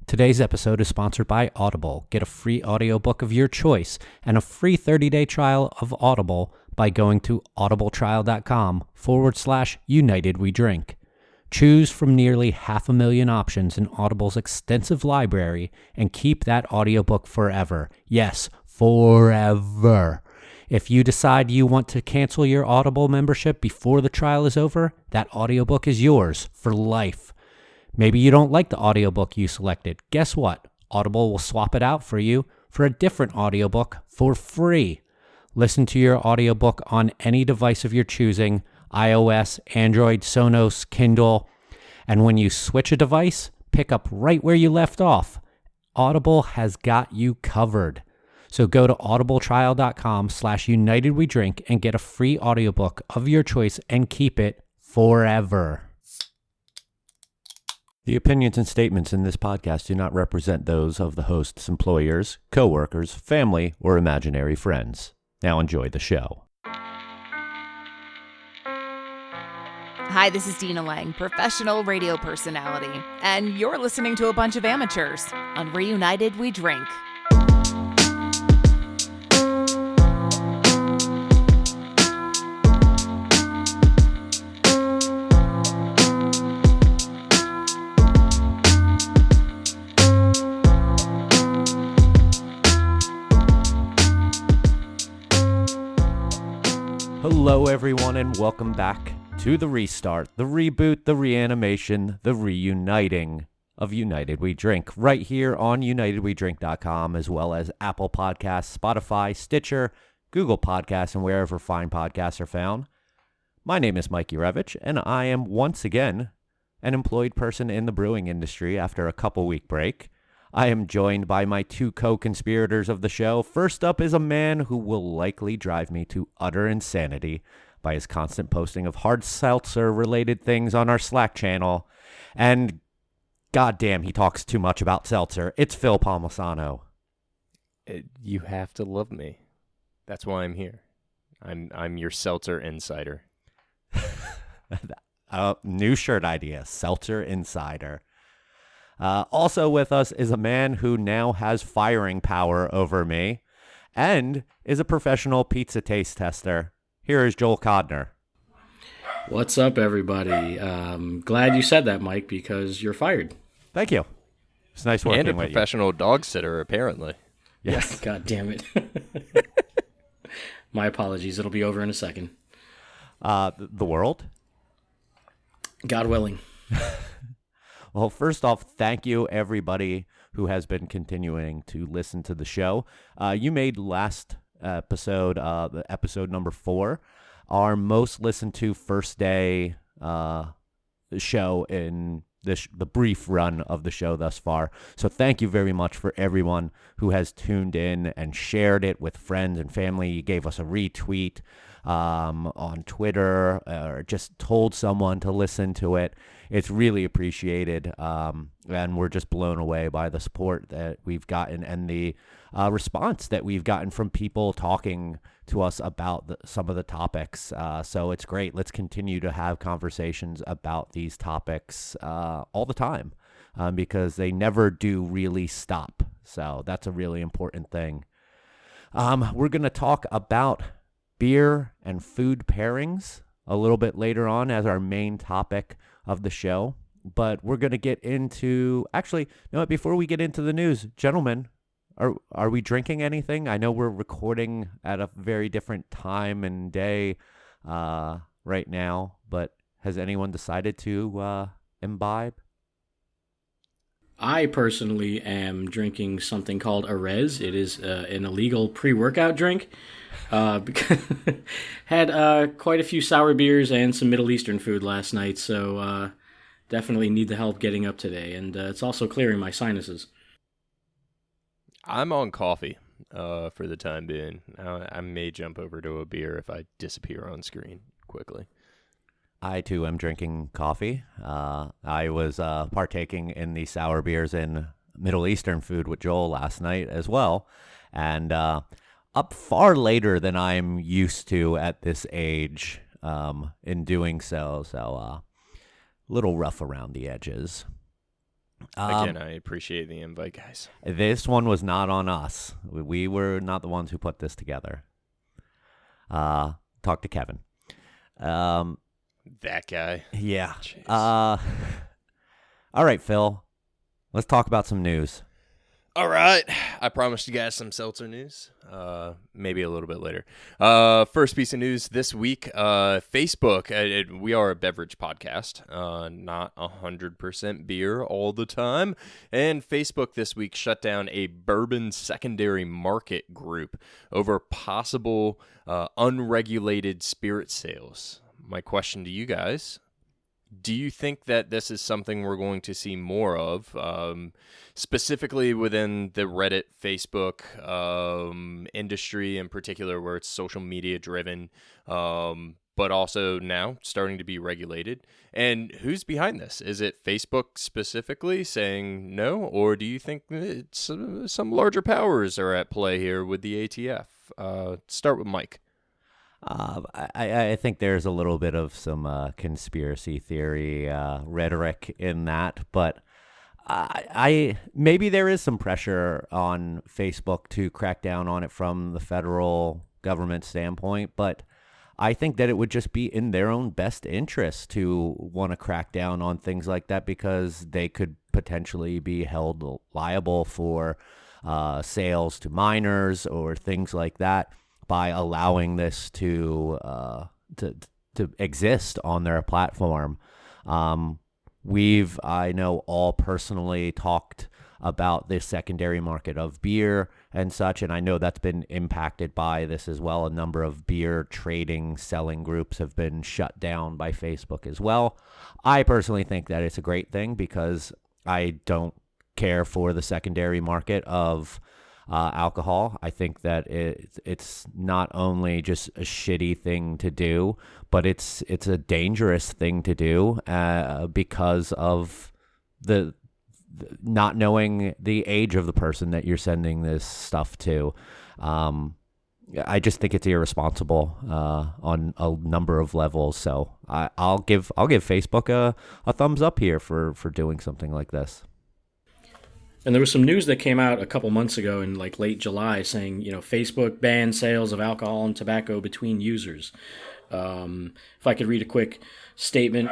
Today's episode is sponsored by Audible. Get a free audiobook of your choice and a free 30-day trial of Audible by going to audibletrial.com/United We Drink. Choose from nearly 500,000 options in Audible's extensive library and keep that audiobook forever. Yes, forever. If you decide you want to cancel your Audible membership before the trial is over, that audiobook is yours for life. Maybe you don't like the audiobook you selected. Guess what? Audible will swap it out for you for a different audiobook for free. Listen to your audiobook on any device of your choosing, iOS, Android, Sonos, Kindle. And when you switch a device, pick up right where you left off. Audible has got you covered. So go to audibletrial.com/United We Drink and get a free audiobook of your choice and keep it forever. The opinions and statements in this podcast do not represent those of the host's employers, coworkers, family, or imaginary friends. Now enjoy the show. Hi, this is Dina Lang, professional radio personality, and you're listening to a bunch of amateurs on Reunited We Drink. Hello, everyone, and welcome back to the restart, the reboot, the reanimation, the reuniting of United We Drink, right here on UnitedWeDrink.com, as well as Apple Podcasts, Spotify, Stitcher, Google Podcasts, and wherever fine podcasts are found. My name is Mike Urevich, and I am once again an employed person in the brewing industry after a couple-week break. I am joined by my two co-conspirators of the show. First up is a man who will likely drive me to utter insanity by his constant posting of hard seltzer-related things on our Slack channel. And goddamn, he talks too much about seltzer. It's Phil Palmisano. You have to love me. That's why I'm here. I'm your seltzer insider. New shirt idea, Seltzer Insider. Also with us is a man who now has firing power over me and is a professional pizza taste tester. Here is Joel Codner. What's up, everybody? Glad you said that, Mike, because you're fired. Thank you. It's nice working with you. And a professional dog sitter, apparently. Yes. God damn it. My apologies. It'll be over in a second. The world? God willing. Well, first off, thank you, everybody who has been continuing to listen to the show. You made last episode, episode number 4, our most listened to first day show in the brief run of the show thus far. So thank you very much for everyone who has tuned in and shared it with friends and family. You gave us a retweet on Twitter or just told someone to listen to it. It's really appreciated, and we're just blown away by the support that we've gotten and the response that we've gotten from people talking to us about some of the topics. So it's great. Let's continue to have conversations about these topics all the time because they never do really stop. So that's a really important thing. We're going to talk about beer and food pairings a little bit later on as our main topic of the show, but we're going to get into, actually, no, before we get into the news, gentlemen, are we drinking anything? I know we're recording at a very different time and day right now, but has anyone decided to imbibe? I personally am drinking something called a Res. It is an illegal pre-workout drink. Had quite a few sour beers and some Middle Eastern food last night, so definitely need the help getting up today. And it's also clearing my sinuses. I'm on coffee for the time being. I may jump over to a beer if I disappear on screen quickly. I, too, am drinking coffee. I was partaking in the sour beers and Middle Eastern food with Joel last night as well. And up far later than I'm used to at this age in doing so. So a little rough around the edges. Again, I appreciate the invite, guys. This one was not on us. We were not the ones who put this together. Talk to Kevin. That guy. Yeah. Jeez. All right, Phil. Let's talk about some news. All right. I promised you guys some seltzer news. Maybe a little bit later. First piece of news this week. Facebook. We are a beverage podcast. Not 100% beer all the time. And Facebook this week shut down a bourbon secondary market group over possible unregulated spirit sales. My question to you guys: do you think that this is something we're going to see more of, specifically within the Reddit, Facebook industry in particular, where it's social media driven, but also now starting to be regulated? And who's behind this? Is it Facebook specifically saying no, or do you think it's, some larger powers are at play here with the ATF? Start with Mike. I think there's a little bit of some conspiracy theory rhetoric in that, but I maybe there is some pressure on Facebook to crack down on it from the federal government standpoint, but I think that it would just be in their own best interest to want to crack down on things like that, because they could potentially be held liable for sales to minors or things like that, by allowing this to exist on their platform. I know all personally talked about the secondary market of beer and such, and I know that's been impacted by this as well. A number of beer trading, selling groups have been shut down by Facebook as well. I personally think that it's a great thing, because I don't care for the secondary market of alcohol. I think that it's not only just a shitty thing to do, but it's a dangerous thing to do because of the not knowing the age of the person that you're sending this stuff to. I just think it's irresponsible on a number of levels. So I'll give Facebook a thumbs up here for doing something like this. And there was some news that came out a couple months ago in like late July saying, Facebook banned sales of alcohol and tobacco between users. If I could read a quick statement,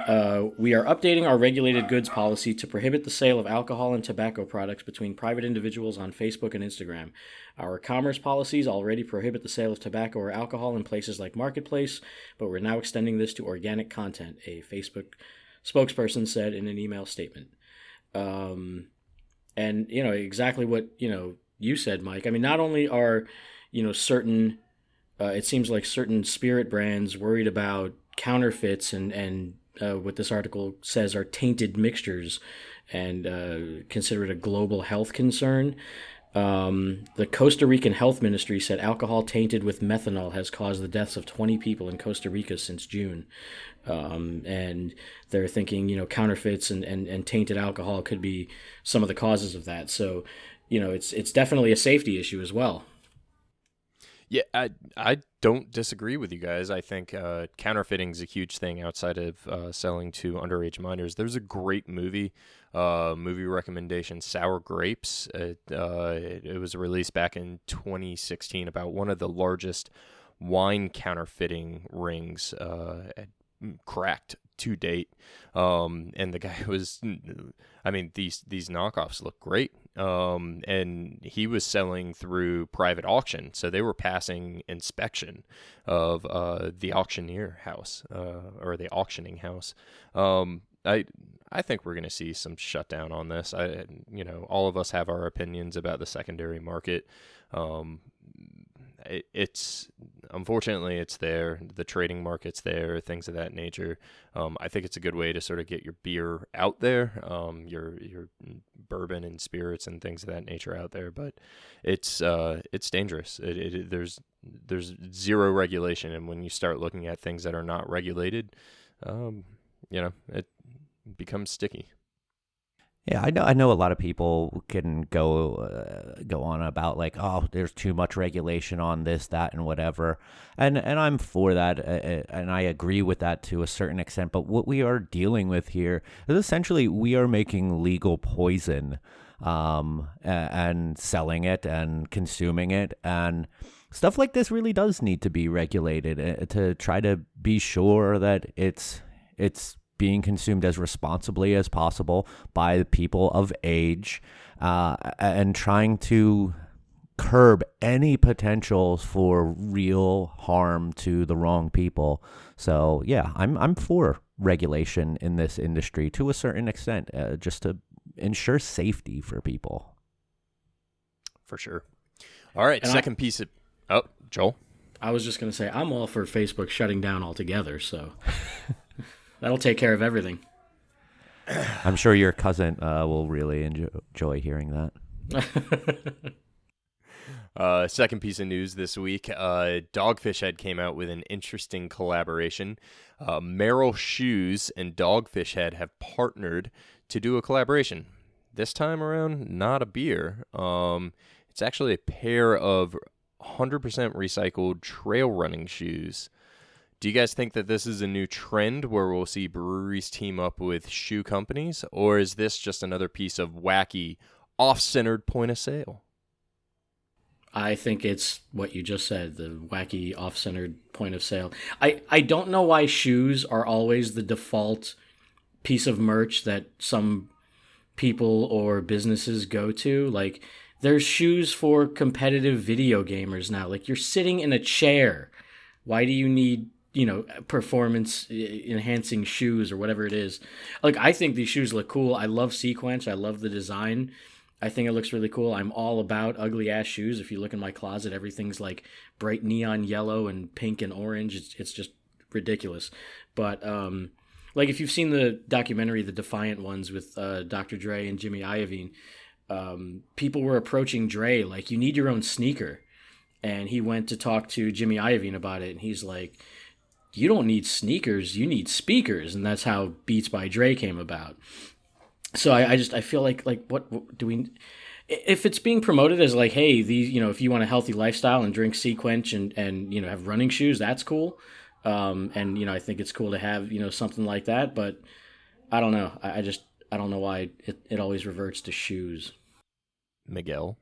we are updating our regulated goods policy to prohibit the sale of alcohol and tobacco products between private individuals on Facebook and Instagram. Our commerce policies already prohibit the sale of tobacco or alcohol in places like Marketplace, but we're now extending this to organic content, a Facebook spokesperson said in an email statement. And, exactly what, you said, Mike. I mean, not only are, certain, it seems like certain spirit brands worried about counterfeits and what this article says are tainted mixtures and consider it a global health concern. The Costa Rican Health Ministry said alcohol tainted with methanol has caused the deaths of 20 people in Costa Rica since June. And they're thinking, counterfeits and tainted alcohol could be some of the causes of that. So, it's definitely a safety issue as well. Yeah, I don't disagree with you guys. I think counterfeiting is a huge thing outside of selling to underage minors. There's a great movie recommendation, Sour Grapes. It was released back in 2016 about one of the largest wine counterfeiting rings cracked to date. And the guy was, these knockoffs look great. And he was selling through private auction. So they were passing inspection of the auctioneer house or the auctioning house. I think we're going to see some shutdown on this. All of us have our opinions about the secondary market. It's unfortunately it's there. The trading market's there, things of that nature. I think it's a good way to sort of get your beer out there, your bourbon and spirits and things of that nature out there. But it's dangerous. There's zero regulation, and when you start looking at things that are not regulated, it becomes sticky. Yeah, I know a lot of people can go on about like, oh, there's too much regulation on this, that, and whatever, and I'm for that, and I agree with that to a certain extent. But what we are dealing with here is essentially we are making legal poison, and selling it and consuming it, and stuff like this really does need to be regulated, to try to be sure that it's being consumed as responsibly as possible by the people of age, and trying to curb any potentials for real harm to the wrong people. So yeah, I'm for regulation in this industry to a certain extent, just to ensure safety for people. For sure. All right, And second piece of... Oh, Joel? I was just going to say, I'm all for Facebook shutting down altogether, so that'll take care of everything. I'm sure your cousin will really enjoy hearing that. Second piece of news this week, Dogfish Head came out with an interesting collaboration. Merrill Shoes and Dogfish Head have partnered to do a collaboration. This time around, not a beer. It's actually a pair of 100% recycled trail running shoes. Do you guys think that this is a new trend where we'll see breweries team up with shoe companies, or is this just another piece of wacky, off-centered point of sale? I think it's what you just said, the wacky off-centered point of sale. I don't know why shoes are always the default piece of merch that some people or businesses go to. Like, there's shoes for competitive video gamers now. Like, you're sitting in a chair. Why do you need, performance enhancing shoes or whatever it is? Like, I think these shoes look cool. I love Sequence. I love the design. I think it looks really cool. I'm all about ugly ass shoes. If you look in my closet, everything's like bright neon yellow and pink and orange. It's just ridiculous. But like, if you've seen the documentary, The Defiant Ones, with Dr. Dre and Jimmy Iovine, people were approaching Dre like, you need your own sneaker. And he went to talk to Jimmy Iovine about it, and he's like, you don't need sneakers, you need speakers. And that's how Beats by Dre came about. So I feel like what do we, if it's being promoted as like, hey, these, if you want a healthy lifestyle and drink Sequence and have running shoes, that's cool. And I think it's cool to have something like that, but I don't know. I don't know why it always reverts to shoes. Miguel?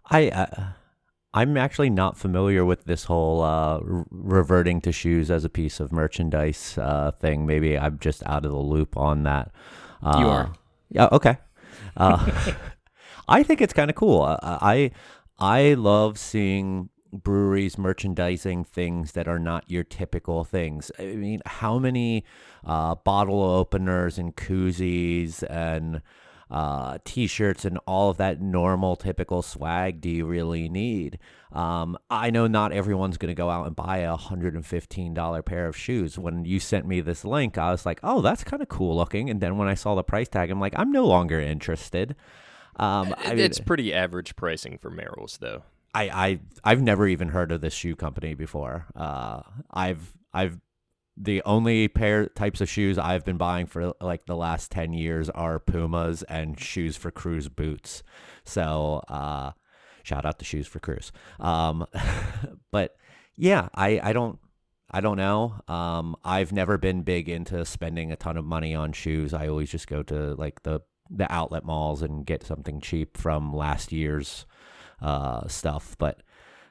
I'm actually not familiar with this whole reverting to shoes as a piece of merchandise thing. Maybe I'm just out of the loop on that. You are. Yeah, okay. I think it's kind of cool. I love seeing breweries merchandising things that are not your typical things. I mean, how many bottle openers and koozies and T-shirts and all of that normal, typical swag do you really need? I know not everyone's going to go out and buy a $115 pair of shoes. When you sent me this link, I was like, oh, that's kind of cool looking. And then when I saw the price tag, I'm like, I'm no longer interested. It's pretty average pricing for Merrill's, though. I've never even heard of this shoe company before. I've the only types of shoes I've been buying for like the last 10 years are Pumas and Shoes for Cruise boots. So shout out to Shoes for Cruise. But yeah, I don't know. I've never been big into spending a ton of money on shoes. I always just go to like the outlet malls and get something cheap from last year's stuff. But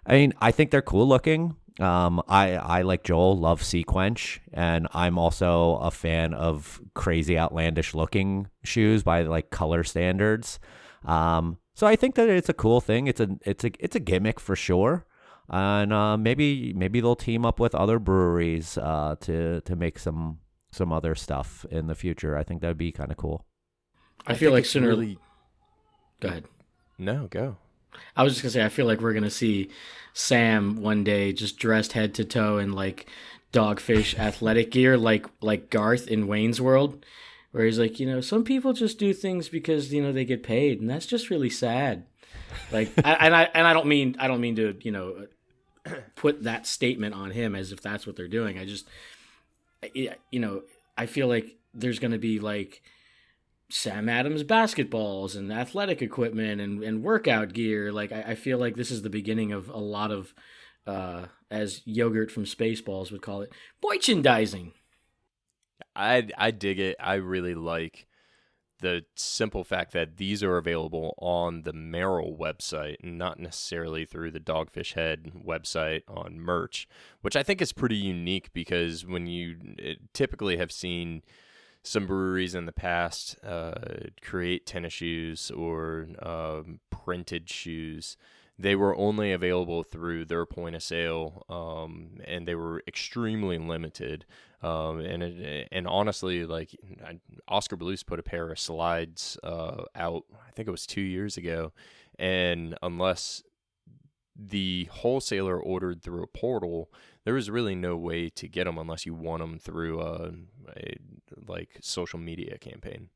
I mean, I think they're cool looking. I like Joel, love Sequench, and I'm also a fan of crazy outlandish looking shoes by like color standards. So I think that it's a cool thing. It's a gimmick for sure. And maybe they'll team up with other breweries to make some other stuff in the future. I think that would be kind of cool. I feel like sooner. Really... Go ahead. No, go. I was just gonna say, I feel like we're gonna see Sam one day just dressed head to toe in like Dogfish athletic gear, like Garth in Wayne's World, where he's like, some people just do things because they get paid, and that's just really sad. Like, I don't mean to put that statement on him as if that's what they're doing. I just I feel like there's gonna be like Sam Adams basketballs and athletic equipment and workout gear. Like I feel like this is the beginning of a lot of, as Yogurt from Spaceballs would call it, merchandising. I dig it. I really like the simple fact that these are available on the Merrill website and not necessarily through the Dogfish Head website on merch, which I think is pretty unique because when you typically have seen some breweries in the past create tennis shoes or printed shoes, they were only available through their point of sale, and they were extremely limited. And honestly, like Oscar Blues put a pair of slides out, I think it was 2 years ago, and unless the wholesaler ordered through a portal, there was really no way to get them unless you won them through a like social media campaign.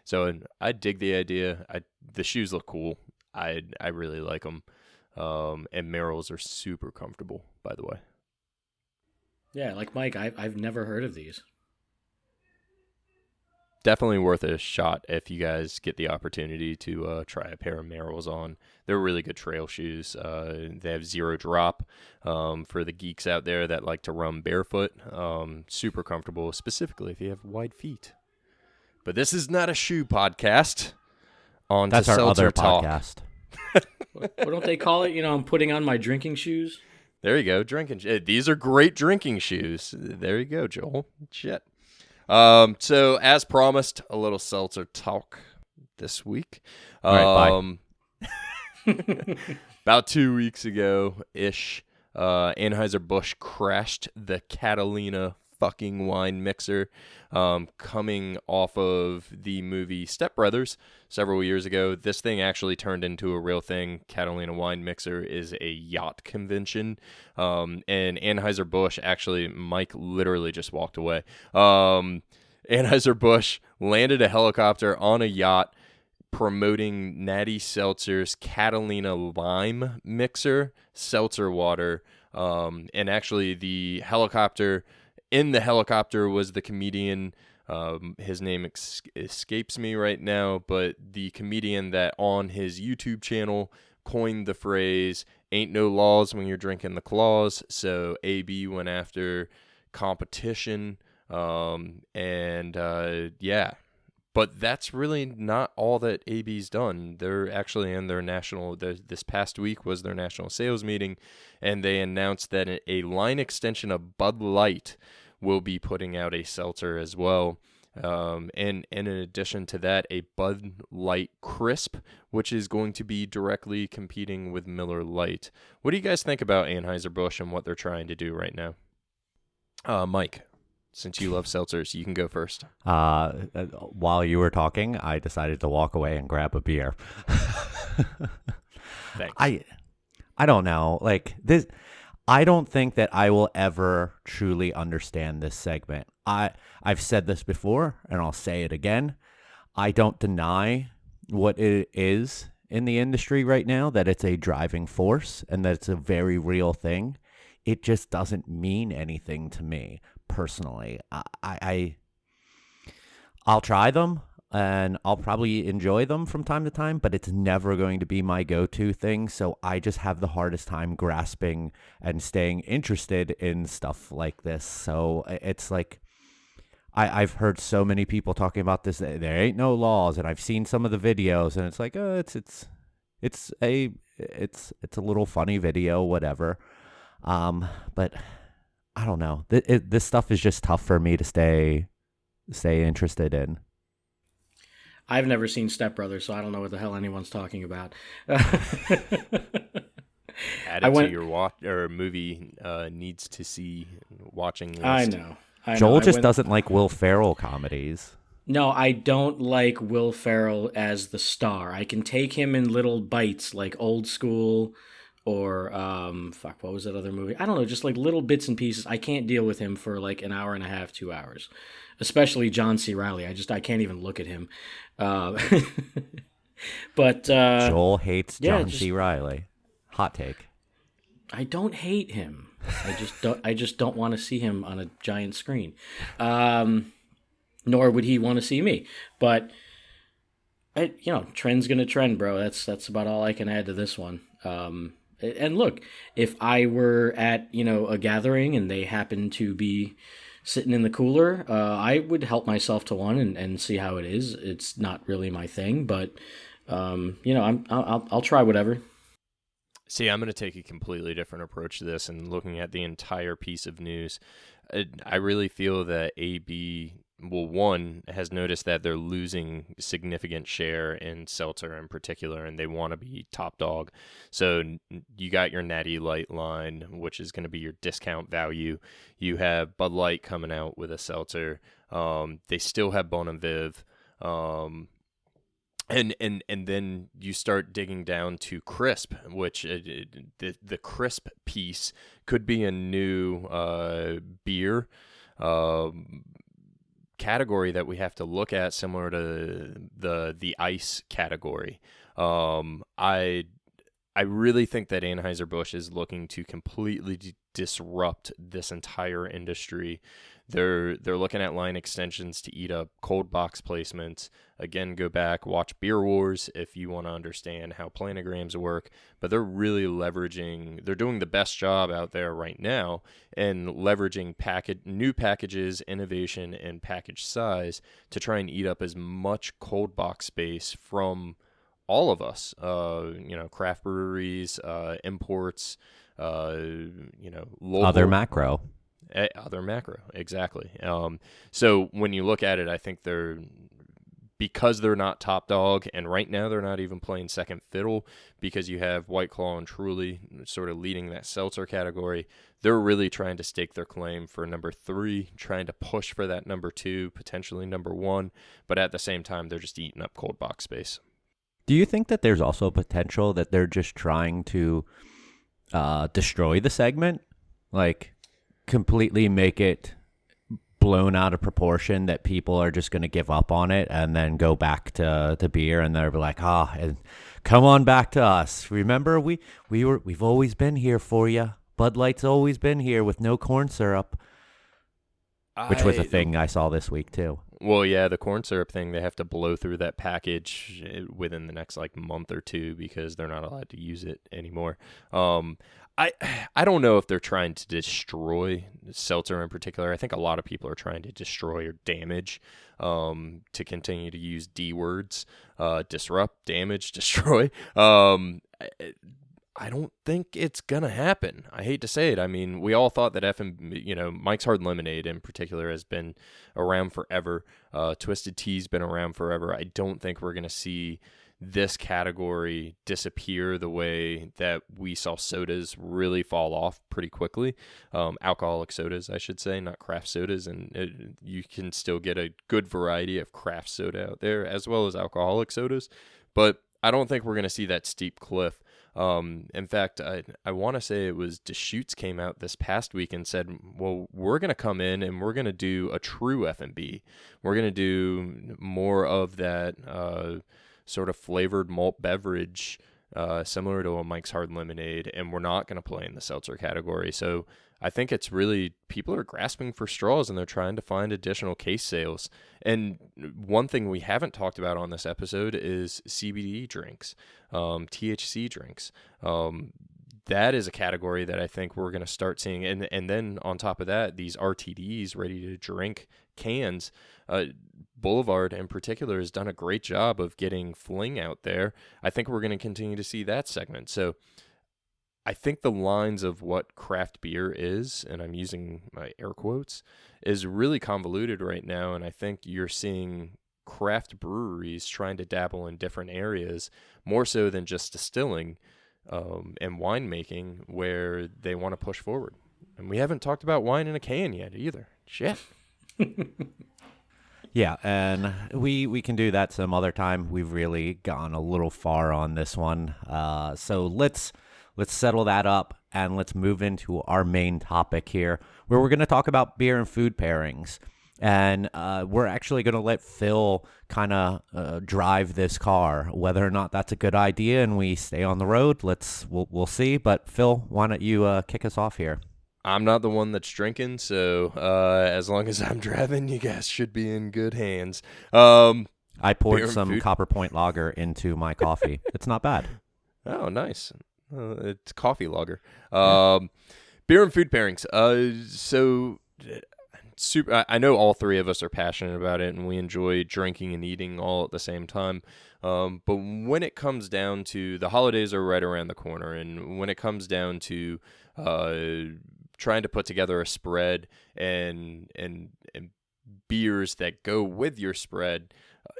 So I dig the idea. The shoes look cool. I really like them. And Merrell's are super comfortable, by the way. Yeah, like Mike, I've never heard of these. Definitely worth a shot if you guys get the opportunity to try a pair of Merrell's on. They're really good trail shoes. They have zero drop for the geeks out there that like to run barefoot. Super comfortable, specifically if you have wide feet. But this is not a shoe podcast. On That's to our seltzer other talk. podcast. What don't they call it? I'm putting on my drinking shoes. There you go, drinking. These are great drinking shoes. There you go, Joel. Shit. So as promised, a little seltzer talk this week. All right, bye. About 2 weeks ago ish, Anheuser-Busch crashed the Catalina fucking wine mixer, coming off of the movie Step Brothers several years ago. This thing actually turned into a real thing. Catalina wine mixer is a yacht convention, and Anheuser-Busch actually, Mike literally just walked away. Anheuser-Busch landed a helicopter on a yacht promoting Natty Seltzer's Catalina Lime Mixer seltzer water, and actually the helicopter. In the helicopter was the comedian, his name escapes me right now, but the comedian that on his YouTube channel coined the phrase, "Ain't no laws when you're drinking the claws." So AB went after competition, yeah. But that's really not all that AB's done. They're actually in their this past week was their national sales meeting, and they announced that a line extension of Bud Light will be putting out a seltzer as well. And in addition to that, a Bud Light Crisp, which is going to be directly competing with Miller Lite. What do you guys think about Anheuser-Busch and what they're trying to do right now? Mike, since you love seltzers, you can go first. While you were talking, I decided to walk away and grab a beer. Thanks. I don't know. Like this, I don't think that I will ever truly understand this segment. I've said this before, and I'll say it again. I don't deny what it is in the industry right now, that it's a driving force and that it's a very real thing. It just doesn't mean anything to me personally. I'll try them and I'll probably enjoy them from time to time, but it's never going to be my go-to thing. So I just have the hardest time grasping and staying interested in stuff like this. So it's like, I've heard so many people talking about this. There ain't no laws, and I've seen some of the videos, and it's like, it's a little funny video, whatever. But I don't know. This stuff is just tough for me to stay interested in. I've never seen Step Brothers, so I don't know what the hell anyone's talking about. Add it to your movie needs to see watching list. I know. Joel just doesn't like Will Ferrell comedies. No, I don't like Will Ferrell as the star. I can take him in little bites, like Old School, or what was that other movie? I don't know, just like little bits and pieces. I can't deal with him for like an hour and a half, 2 hours. Especially John C. Reilly. I can't even look at him. But Joel hates John C. Reilly. Hot take. I don't hate him. I just don't want to see him on a giant screen. Nor would he want to see me. But Trend's gonna trend, bro. That's about all I can add to this one. And look, if I were at a gathering and they happen to be sitting in the cooler, I would help myself to one and see how it is. It's not really my thing, but I'll try whatever. See, I'm going to take a completely different approach to this and looking at the entire piece of news. I really feel that AB, well, one, has noticed that they're losing significant share in seltzer in particular, and they want to be top dog. So you got your Natty Light line, which is going to be your discount value. You have Bud Light coming out with a seltzer. They still have Bon and Viv. And then you start digging down to crisp, which the crisp piece could be a new beer category that we have to look at, similar to the ice category. I really think that Anheuser-Busch is looking to completely disrupt this entire industry. They're looking at line extensions to eat up cold box placements. Again, go back, watch Beer Wars if you want to understand how planograms work. But they're really they're doing the best job out there right now in leveraging new packages, innovation, and package size to try and eat up as much cold box space from all of us, craft breweries, imports, local. Other macro. Other macro, exactly. So when you look at it, I think because they're not top dog, and right now they're not even playing second fiddle because you have White Claw and Truly sort of leading that seltzer category. They're really trying to stake their claim for number 3, trying to push for that number 2, potentially number 1, but at the same time, they're just eating up cold box space. Do you think that there's also potential that they're just trying to destroy the segment? Like, completely make it blown out of proportion that people are just going to give up on it and then go back to beer, and they'll be like, come on back to us. Remember, we've always been here for you. Bud Light's always been here with no corn syrup, which was a thing I saw this week too. Well, yeah, the corn syrup thing, they have to blow through that package within the next month or two because they're not allowed to use it anymore. I don't know if they're trying to destroy seltzer in particular. I think a lot of people are trying to destroy or damage, to continue to use D words, disrupt, damage, destroy. I don't think it's going to happen. I hate to say it. I mean, we all thought that Mike's Hard Lemonade in particular has been around forever. Twisted Tea's been around forever. I don't think we're going to see this category disappear the way that we saw sodas really fall off pretty quickly. Alcoholic sodas, I should say, not craft sodas. And you can still get a good variety of craft soda out there as well as alcoholic sodas. But I don't think we're going to see that steep cliff. In fact, I want to say it was Deschutes came out this past week and said, well, we're going to come in and we're going to do a true F&B. We're going to do more of that sort of flavored malt beverage, similar to a Mike's Hard Lemonade, and we're not going to play in the seltzer category. So I think it's really, people are grasping for straws and they're trying to find additional case sales. And one thing we haven't talked about on this episode is CBD drinks, THC drinks. That is a category that I think we're going to start seeing. And then on top of that, these RTDs, ready to drink cans, Boulevard in particular has done a great job of getting Fling out there. I think we're going to continue to see that segment. So I think the lines of what craft beer is, and I'm using my air quotes, is really convoluted right now. And I think you're seeing craft breweries trying to dabble in different areas, more so than just distilling and winemaking, where they want to push forward. And we haven't talked about wine in a can yet either. Shit. Yeah, and we can do that some other time. We've really gone a little far on this one. So let's settle that up and let's move into our main topic here, where we're going to talk about beer and food pairings. And we're actually going to let Phil kind of drive this car, whether or not that's a good idea and we stay on the road. We'll see. But Phil, why don't you kick us off here? I'm not the one that's drinking, so as long as I'm driving, you guys should be in good hands. I Beer poured and some food? Copper Point Lager into my coffee. It's not bad. Oh, nice. It's coffee lager. Yeah. Beer and food pairings. Super. I know all three of us are passionate about it, and we enjoy drinking and eating all at the same time. But when it comes down to the holidays are right around the corner, and when it comes down to trying to put together a spread and beers that go with your spread,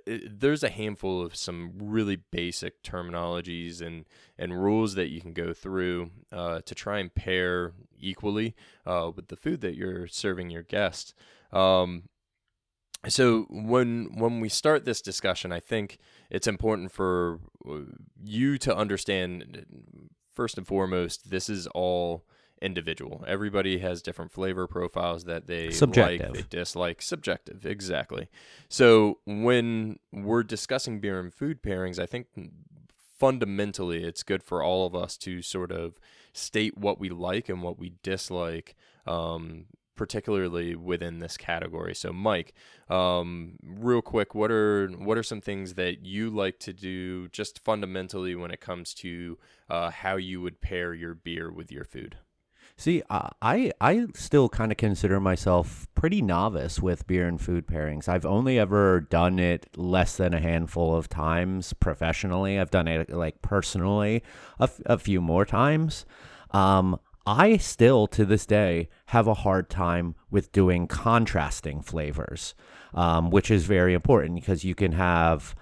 there's a handful of some really basic terminologies and rules that you can go through to try and pair equally with the food that you're serving your guests. So when we start this discussion, I think it's important for you to understand, first and foremost, this is all individual. Everybody has different flavor profiles that they Subjective. like, they dislike. Subjective, exactly. So when we're discussing beer and food pairings, I think fundamentally it's good for all of us to sort of state what we like and what we dislike, particularly within this category. So Mike, real quick, what are some things that you like to do just fundamentally when it comes to how you would pair your beer with your food? See, I still kind of consider myself pretty novice with beer and food pairings. I've only ever done it less than a handful of times professionally. I've done it like personally a few more times. I still, to this day, have a hard time with doing contrasting flavors, which is very important because you can have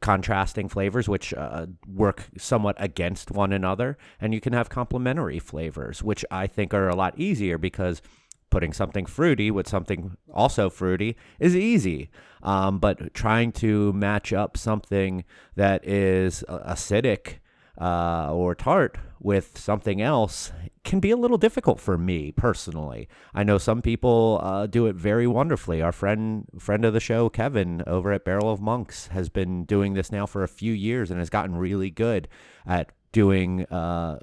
contrasting flavors which work somewhat against one another, and you can have complementary flavors, which I think are a lot easier because putting something fruity with something also fruity is easy. But trying to match up something that is acidic or tart with something else can be a little difficult for me personally. I know some people do it very wonderfully. Our friend of the show, Kevin, over at Barrel of Monks, has been doing this now for a few years and has gotten really good at doing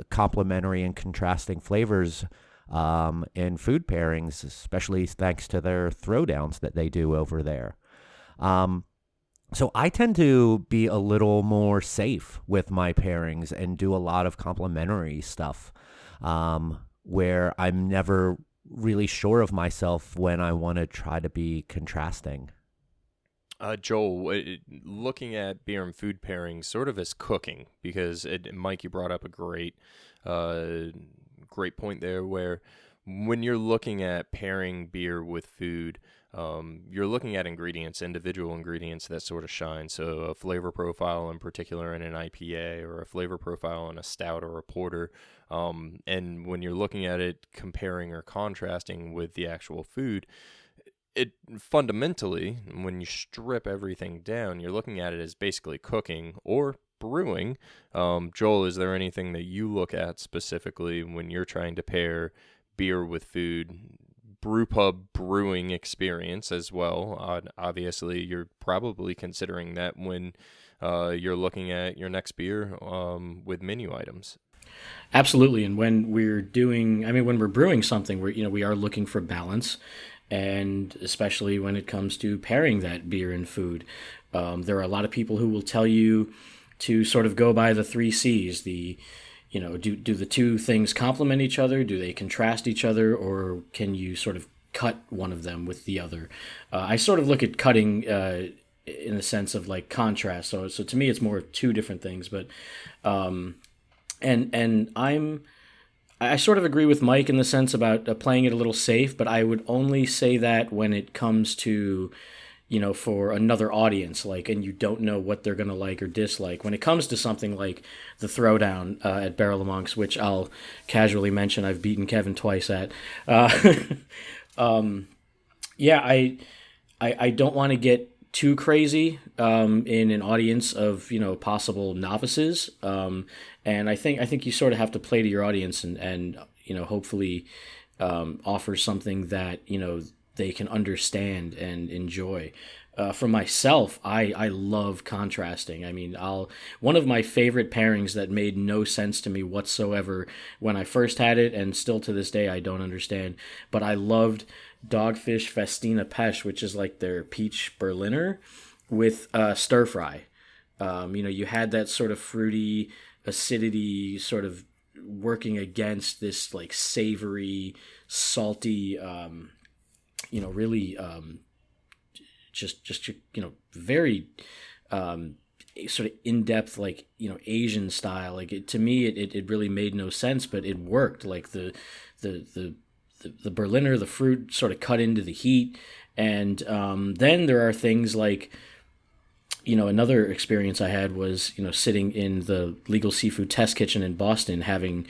complementary and contrasting flavors in food pairings, especially thanks to their throwdowns that they do over there. So I tend to be a little more safe with my pairings and do a lot of complementary stuff, where I'm never really sure of myself when I want to try to be contrasting. Joel, looking at beer and food pairings sort of as cooking, because Mike, you brought up a great point there where when you're looking at pairing beer with food, you're looking at individual ingredients that sort of shine. So a flavor profile in particular in an IPA, or a flavor profile in a stout or a porter. And when you're looking at it, comparing or contrasting with the actual food, it fundamentally, when you strip everything down, you're looking at it as basically cooking or brewing. Joel, is there anything that you look at specifically when you're trying to pair beer with food? Brewpub brewing experience as well. Obviously, you're probably considering that when you're looking at your next beer with menu items. Absolutely, and when we're brewing something, we are looking for balance, and especially when it comes to pairing that beer and food, there are a lot of people who will tell you to sort of go by the three C's. Do the two things complement each other? Do they contrast each other, or can you sort of cut one of them with the other? I sort of look at cutting in the sense of like contrast. So to me, it's more of two different things. But I sort of agree with Mike in the sense about playing it a little safe. But I would only say that when it comes to for another audience, and you don't know what they're going to like or dislike. When it comes to something like the Throwdown at Barrel of Monks, which I'll casually mention I've beaten Kevin twice at. I don't want to get too crazy in an audience of possible novices, and I think you sort of have to play to your audience and hopefully offer something that they can understand and enjoy. For myself, I love contrasting. I mean, one of my favorite pairings that made no sense to me whatsoever when I first had it, and still to this day I don't understand, but I loved Dogfish Festina Pesh, which is like their peach Berliner, with stir fry. You had that sort of fruity acidity sort of working against this like savory, salty, really just very sort of in-depth, like Asian style. Like to me it really made no sense, but it worked. Like the Berliner, the fruit sort of cut into the heat. And then there are things like, another experience I had was, sitting in the Legal Seafood Test Kitchen in Boston having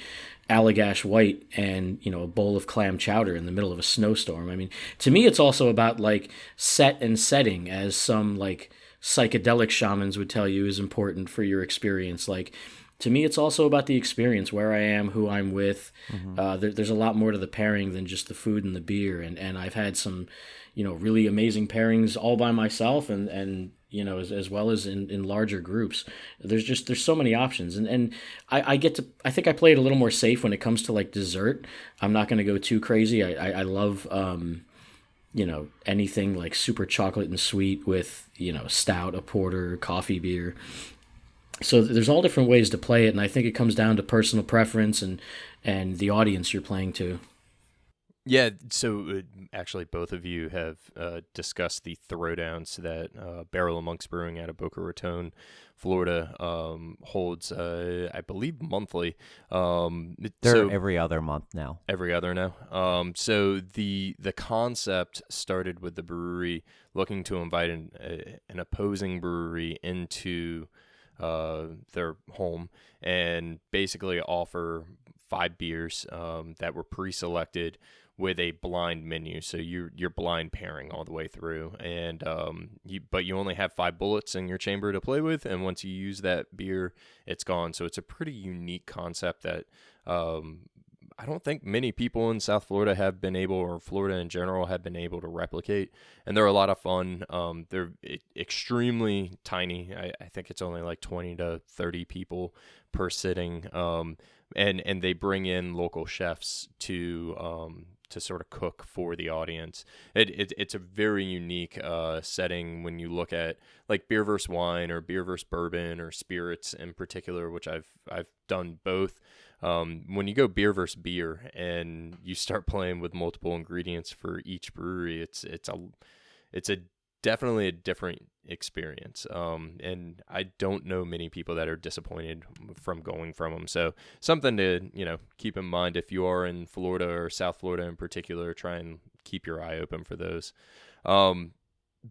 Allagash White and, a bowl of clam chowder in the middle of a snowstorm. I mean, to me, it's also about like set and setting, as some like psychedelic shamans would tell you is important for your experience. Like, to me, it's also about the experience, where I am, who I'm with. There's a lot more to the pairing than just the food and the beer. And I've had some, really amazing pairings all by myself, and as well as in larger groups. There's so many options. And I think I play it a little more safe when it comes to like dessert. I'm not going to go too crazy. I love, anything like super chocolate and sweet with, stout, a porter, coffee beer. So there's all different ways to play it, and I think it comes down to personal preference and the audience you're playing to. Yeah, so actually both of you have discussed the throwdowns that Barrel of Monks Brewing out of Boca Raton, Florida holds, I believe, monthly. They're every other month now. Every other now. So the concept started with the brewery looking to invite an opposing brewery into their home and basically offer 5 beers that were pre-selected with a blind menu. So you're blind pairing all the way through, and but you only have 5 bullets in your chamber to play with, and once you use that beer, it's gone. So it's a pretty unique concept that I don't think many people in South Florida have been able, or Florida in general, have been able to replicate. And they're a lot of fun. They're extremely tiny. I think it's only like 20 to 30 people per sitting. And they bring in local chefs to sort of cook for the audience. It's a very unique setting when you look at like beer versus wine or beer versus bourbon or spirits in particular, which I've done both. When you go beer versus beer and you start playing with multiple ingredients for each brewery, it's definitely a different experience. And I don't know many people that are disappointed from going from them. So something to, keep in mind if you are in Florida or South Florida in particular. Try and keep your eye open for those.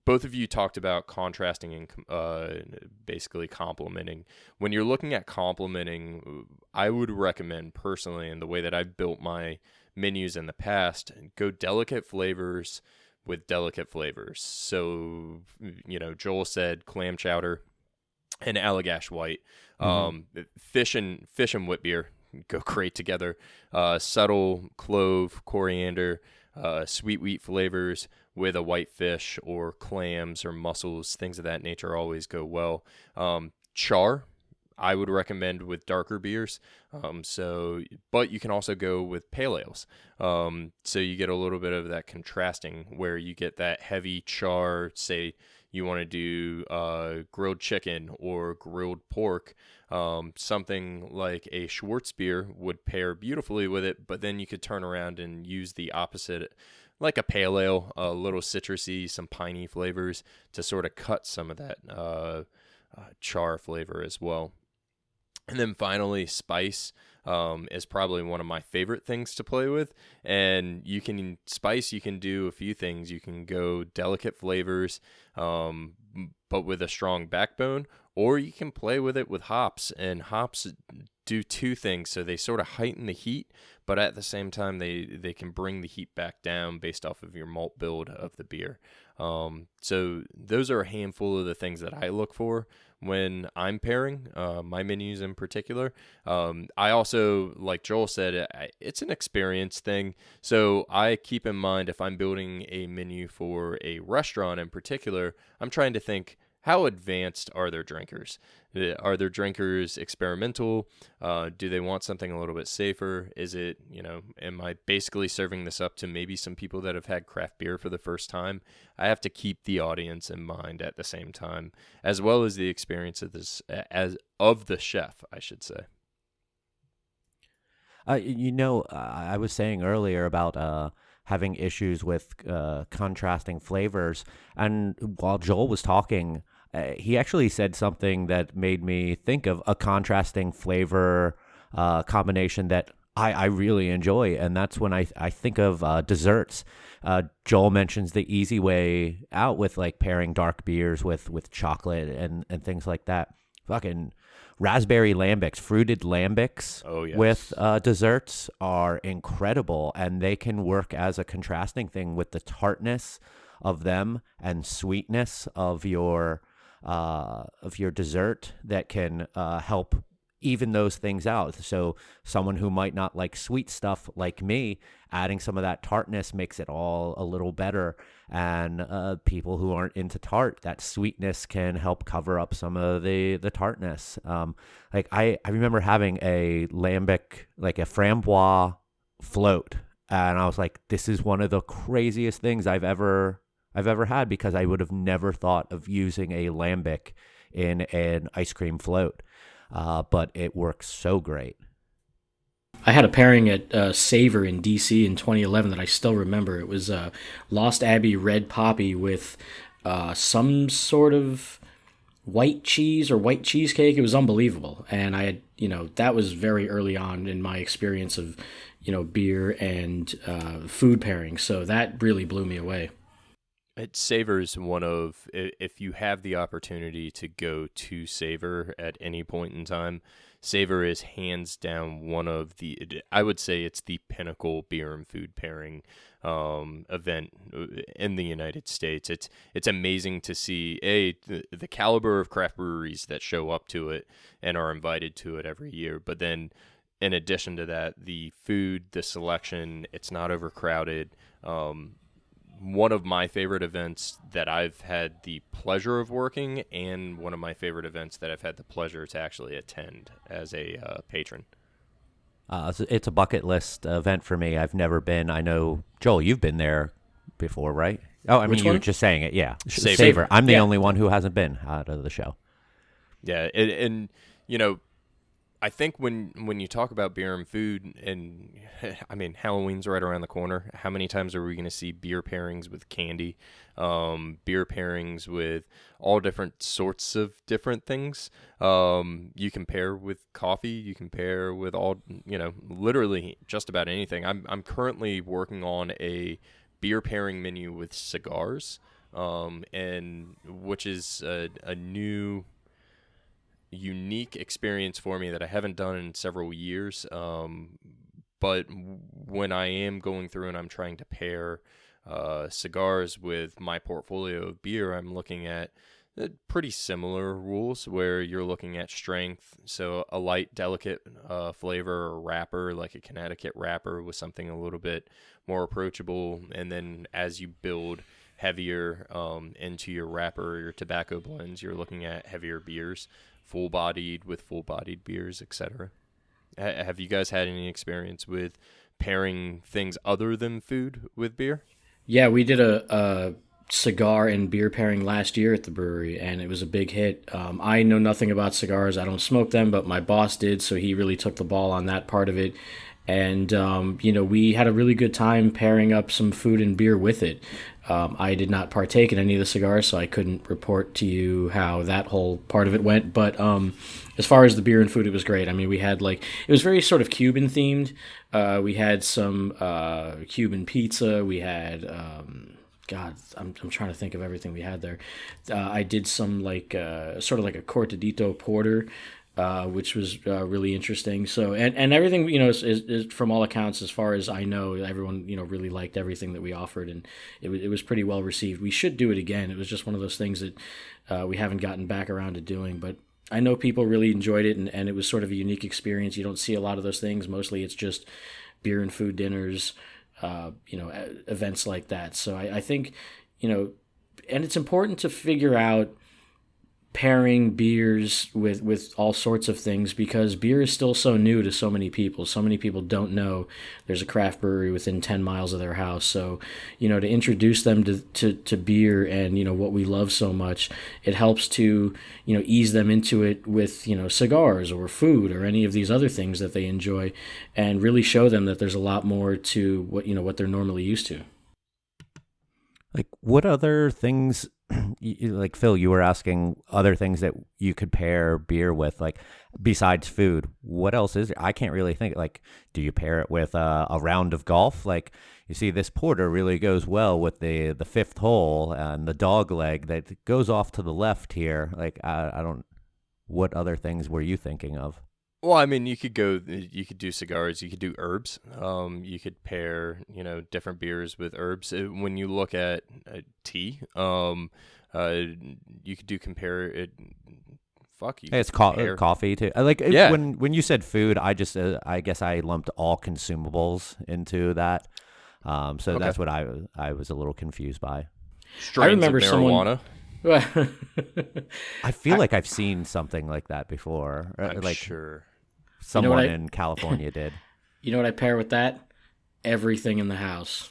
Both of you talked about contrasting and basically complementing. When you're looking at complementing, I would recommend personally, in the way that I've built my menus in the past, go delicate flavors with delicate flavors. So, Joel said clam chowder and Allagash White. Fish and wheat beer go great together. Subtle clove, coriander, sweet wheat flavors with a white fish or clams or mussels, things of that nature always go well. Char, I would recommend with darker beers. But you can also go with pale ales. So you get a little bit of that contrasting where you get that heavy char. Say you want to do grilled chicken or grilled pork. Something like a Schwarzbier would pair beautifully with it, but then you could turn around and use the opposite, like a pale ale, a little citrusy, some piney flavors to sort of cut some of that char flavor as well. And then finally, spice is probably one of my favorite things to play with. And you can do a few things. You can go delicate flavors, but with a strong backbone, or you can play with it with hops. And hops do 2 things. So they sort of heighten the heat, but at the same time, they can bring the heat back down based off of your malt build of the beer. So those are a handful of the things that I look for when I'm pairing my menus in particular. I also, like Joel said, it's an experience thing. So I keep in mind, if I'm building a menu for a restaurant in particular, I'm trying to think, how advanced are their drinkers? Are their drinkers experimental? Do they want something a little bit safer? Is it, am I basically serving this up to maybe some people that have had craft beer for the first time? I have to keep the audience in mind at the same time, as well as the experience of of the chef, I should say. I was saying earlier about having issues with contrasting flavors, and while Joel was talking, he actually said something that made me think of a contrasting flavor combination that I really enjoy, and that's when I think of desserts. Joel mentions the easy way out with like pairing dark beers with chocolate and things like that. Fucking raspberry lambics, fruited lambics Oh, yes. with desserts are incredible, and they can work as a contrasting thing with the tartness of them and sweetness of your dessert that can help even those things out. So someone who might not like sweet stuff like me, adding some of that tartness makes it all a little better. And people who aren't into tart, that sweetness can help cover up some of the tartness. Like I remember having a lambic, like a framboise float, and I was like, this is one of the craziest things I've ever had, because I would have never thought of using a lambic in an ice cream float. But it works so great. I had a pairing at Savor in DC in 2011 that I still remember. It was Lost Abbey Red Poppy with some sort of white cheese or white cheesecake. It was unbelievable. And I had, that was very early on in my experience of, beer and food pairing. So that really blew me away. It Savors one of, if you have the opportunity to go to Savor at any point in time, Savor is hands down one of I would say it's the pinnacle beer and food pairing event in the United States. It's amazing to see the caliber of craft breweries that show up to it and are invited to it every year, but then in addition to that, the food, the selection, it's not overcrowded. One of my favorite events that I've had the pleasure of working, and one of my favorite events that I've had the pleasure to actually attend as a patron. It's a bucket list event for me. I've never been. I know, Joel, you've been there before, right? Oh, I mean, Which you one? were just saying it. Yeah. Savor. I'm the Yeah. only one who hasn't been out of the show. Yeah, and I think when you talk about beer and food, and I mean, Halloween's right around the corner. How many times are we going to see beer pairings with candy, beer pairings with all different sorts of different things? You can pair with coffee. You can pair with all, literally just about anything. I'm currently working on a beer pairing menu with cigars, and which is a new, unique experience for me that I haven't done in several years. But when I am going through and I'm trying to pair cigars with my portfolio of beer, I'm looking at pretty similar rules where you're looking at strength. So a light, delicate flavor or wrapper, like a Connecticut wrapper, with something a little bit more approachable. And then as you build heavier into your wrapper or your tobacco blends, you're looking at heavier beers, full-bodied with full-bodied beers, etc. Have you guys had any experience with pairing things other than food with beer? Yeah, we did a cigar and beer pairing last year at the brewery, and it was a big hit. I know nothing about cigars. I don't smoke them, but my boss did, so he really took the ball on that part of it. And, we had a really good time pairing up some food and beer with it. I did not partake in any of the cigars, so I couldn't report to you how that whole part of it went. But as far as the beer and food, it was great. I mean, we had it was very sort of Cuban themed. We had some Cuban pizza. We had, God, I'm trying to think of everything we had there. I did some sort of like a cortadito porter, which was really interesting. So, and everything, is from all accounts, as far as I know, everyone, really liked everything that we offered, and it was pretty well received. We should do it again. It was just one of those things that we haven't gotten back around to doing, but I know people really enjoyed it, and it was sort of a unique experience. You don't see a lot of those things. Mostly it's just beer and food dinners, events like that. So I think, and it's important to figure out pairing beers with all sorts of things, because beer is still so new to so many people. So many people don't know there's a craft brewery within 10 miles of their house. So, to introduce them to beer and, what we love so much, it helps to, ease them into it with, cigars or food or any of these other things that they enjoy, and really show them that there's a lot more to what they're normally used to. Like, what other things, like Phil, you were asking other things that you could pair beer with, like besides food. What else is there? I can't really think. Like, do you pair it with a round of golf? Like, you see, this porter really goes well with the fifth hole and the dog leg that goes off to the left here. Like, I don't. What other things were you thinking of? Well, I mean, you could do cigars, you could do herbs. You could pair, different beers with herbs. When you look at tea, you could compare it. Fuck you. Hey, it's coffee too. Yeah. When you said food, I guess I lumped all consumables into that. So Okay. that's what I was a little confused by. Strains I remember of someone. marijuana. I feel like I've seen something like that before. I'm Like sure. someone I- in California did. You know what I pair with that? Everything in the house.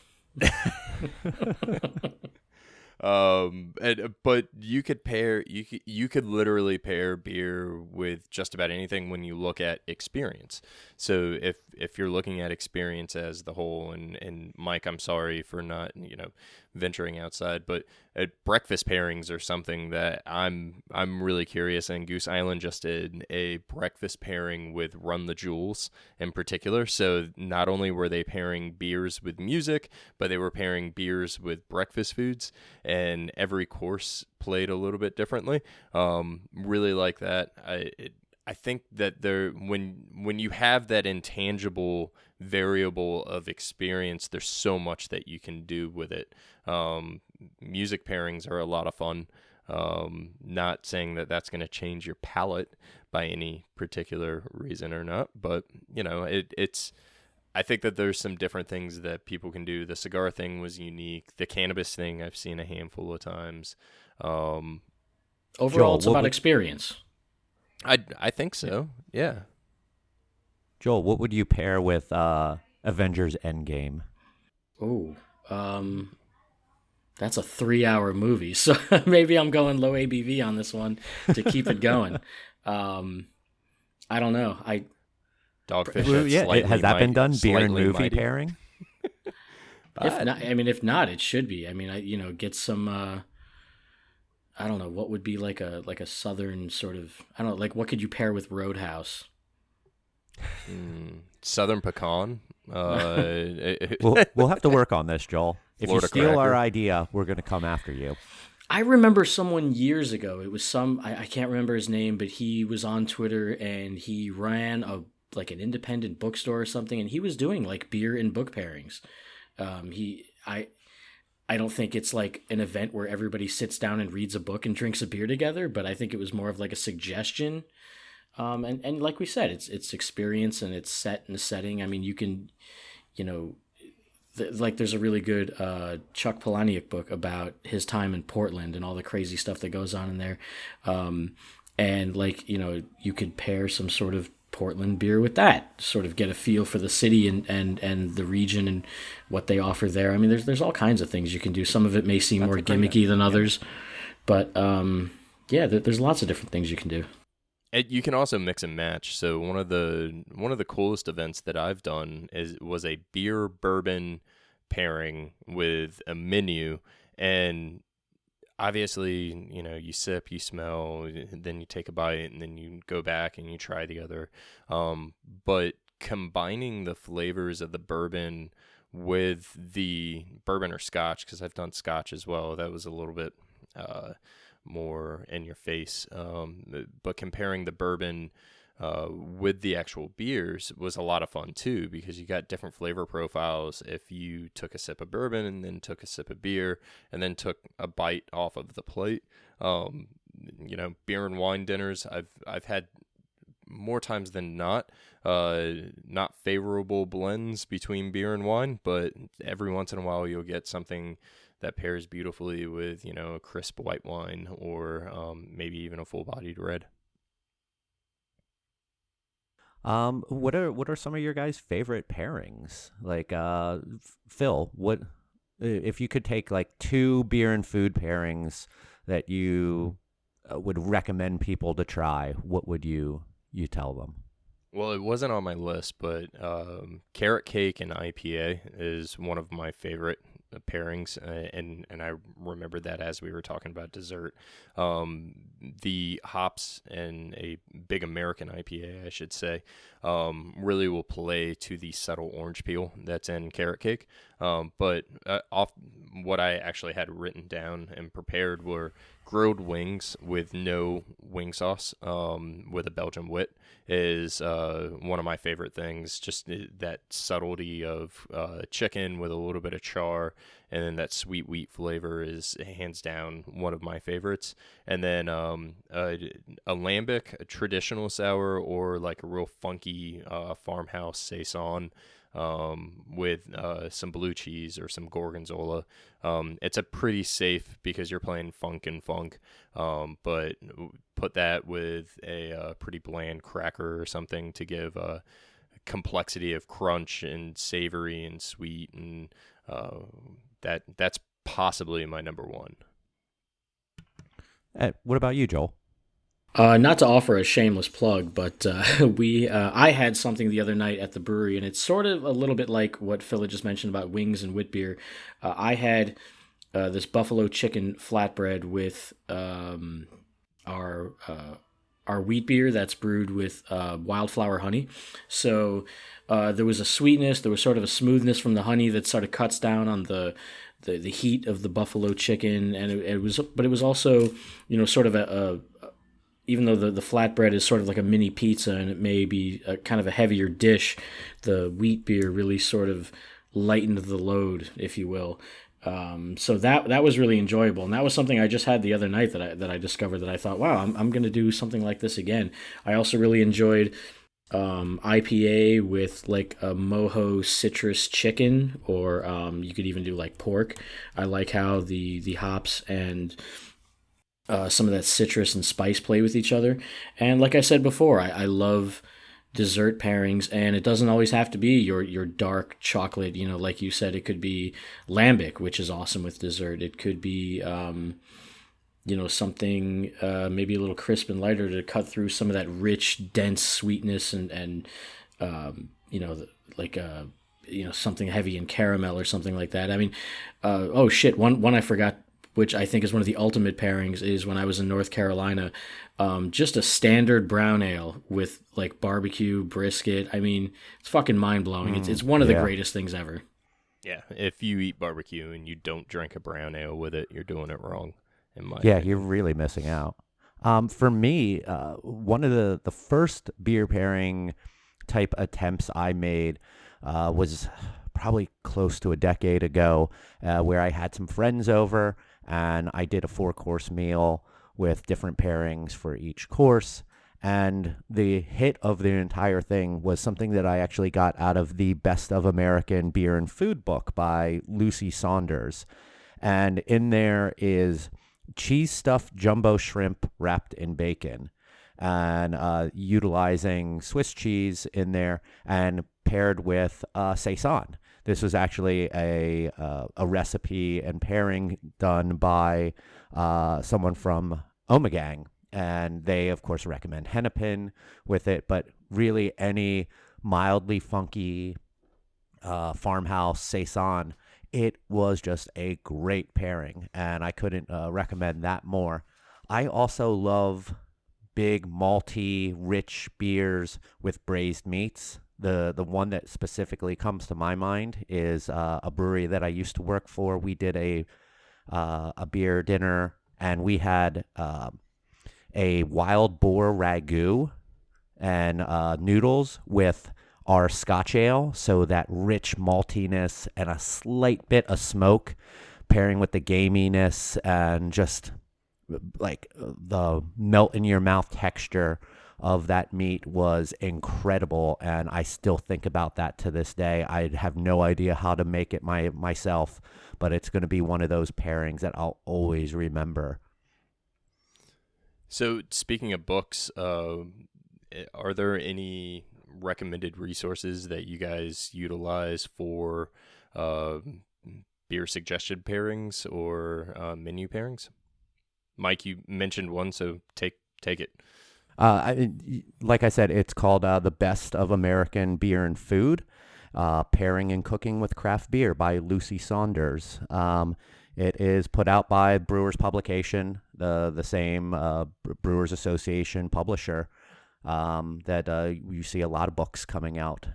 But you could literally pair beer with just about anything when you look at experience. So if you're looking at experience as the whole, and Mike, I'm sorry for not venturing outside, but breakfast pairings are something that I'm really curious. And Goose Island just did a breakfast pairing with Run the Jewels in particular. So not only were they pairing beers with music, but they were pairing beers with breakfast foods, and every course played a little bit differently. Really like that. I think that when you have that intangible variable of experience, there's so much that you can do with it. Music pairings are a lot of fun. Not saying that that's going to change your palate by any particular reason or not, but it's. I think that there's some different things that people can do. The cigar thing was unique. The cannabis thing I've seen a handful of times. Overall, Joel, it's about experience. I think so. Yeah. Joel, what would you pair with Avengers Endgame? Oh, that's a 3-hour movie, so maybe I'm going low ABV on this one to keep it going. I don't know. Dogfish. Well, yeah, has that been done? Beer and slightly movie mighty. pairing? If not, it should be. I mean, get some. I don't know what would be like a southern sort of. I don't know, like what could you pair with Roadhouse? Southern pecan. We'll have to work on this, Joel. If Florida you steal our cracker. idea, we're going to come after you. I remember someone years ago. It was I can't remember his name, but he was on Twitter and he ran an independent bookstore or something, and he was doing like beer and book pairings. I don't think it's like an event where everybody sits down and reads a book and drinks a beer together, but I think it was more of like a suggestion. And like we said, it's experience and it's set in a setting. I mean, you can, there's a really good Chuck Palahniuk book about his time in Portland and all the crazy stuff that goes on in there. And you could pair some sort of Portland beer with that, sort of get a feel for the city and the region and what they offer there. I mean, there's all kinds of things you can do. Some of it may seem more gimmicky than others, but there's lots of different things you can do. You can also mix and match. So one of the coolest events that I've done was a beer bourbon pairing with a menu, and obviously, you sip, you smell, then you take a bite, and then you go back and you try the other. But combining the flavors of the bourbon with the bourbon or scotch, because I've done scotch as well, that was a little bit more in your face. But comparing the bourbon with the actual beers was a lot of fun too, because you got different flavor profiles if you took a sip of bourbon and then took a sip of beer and then took a bite off of the plate. Beer and wine dinners I've had more times than not favorable blends between beer and wine, but every once in a while you'll get something that pairs beautifully with, a crisp white wine or maybe even a full-bodied red. What are some of your guys' favorite pairings? Like, Phil, what if you could take like two beer and food pairings that you would recommend people to try? What would you tell them? Well, it wasn't on my list, but carrot cake and IPA is one of my favorite pairings, and I remembered that as we were talking about dessert. The hops and a big American IPA, I should say, really will play to the subtle orange peel that's in carrot cake. But off what I actually had written down and prepared were grilled wings with no wing sauce, with a Belgian wit is one of my favorite things. Just that subtlety of chicken with a little bit of char, and then that sweet wheat flavor is hands down one of my favorites. And then a lambic, a traditional sour, or like a real funky farmhouse saison with some blue cheese or some gorgonzola. It's a pretty safe because you're playing funk and funk, but put that with a pretty bland cracker or something to give a complexity of crunch and savory and sweet, and that's possibly my number one. What about you, Joel? Not to offer a shameless plug, but I had something the other night at the brewery, and it's sort of a little bit like what Phil had just mentioned about wings and wit beer. I had this buffalo chicken flatbread with our wheat beer that's brewed with wildflower honey. So there was a sweetness, there was sort of a smoothness from the honey that sort of cuts down on the heat of the buffalo chicken, and it was also, sort of a even though the flatbread is sort of like a mini pizza and it may be a kind of a heavier dish, the wheat beer really sort of lightened the load, if you will. So that was really enjoyable, and that was something I just had the other night that I discovered that I thought, wow, I'm going to do something like this again. I also really enjoyed IPA with like a mojo citrus chicken, or you could even do like pork. I like how the hops and some of that citrus and spice play with each other. And like I said before, I love dessert pairings, and it doesn't always have to be your dark chocolate. Like you said, it could be lambic, which is awesome with dessert. It could be something maybe a little crisp and lighter to cut through some of that rich, dense sweetness, and something heavy in caramel or something like that. I mean, oh shit, one I forgot, which I think is one of the ultimate pairings, is when I was in North Carolina, just a standard brown ale with like barbecue, brisket. I mean, it's fucking mind blowing. It's one of the greatest things ever. Yeah, if you eat barbecue and you don't drink a brown ale with it, you're doing it wrong. In my opinion. You're really missing out. For me, one of the first beer pairing type attempts I made was probably close to a decade ago, where I had some friends over and I did a 4-course meal with different pairings for each course. And the hit of the entire thing was something that I actually got out of the Best of American Beer and Food book by Lucy Saunders. And in there is cheese stuffed jumbo shrimp wrapped in bacon, and utilizing Swiss cheese in there and paired with saison. This was actually a recipe and pairing done by someone from Omegang, and they of course recommend hennepin with it, but really any mildly funky farmhouse saison. It was just a great pairing, and I couldn't recommend that more. I also love big, malty, rich beers with braised meats. The one that specifically comes to my mind is a brewery that I used to work for. We did a beer dinner, and we had a wild boar ragu and noodles with our Scotch ale, so that rich maltiness and a slight bit of smoke pairing with the gaminess and just like the melt in your mouth texture of that meat was incredible, and I still think about that to this day. I have no idea how to make it myself, but it's going to be one of those pairings that I'll always remember. So, speaking of books, are there any recommended resources that you guys utilize for beer suggested pairings or menu pairings? Mike, you mentioned one, so take it. Like I said, it's called The Best of American Beer and Food, Pairing and Cooking with Craft Beer by Lucy Saunders. It is put out by Brewers Publication, the same Brewers Association publisher that you see a lot of books coming out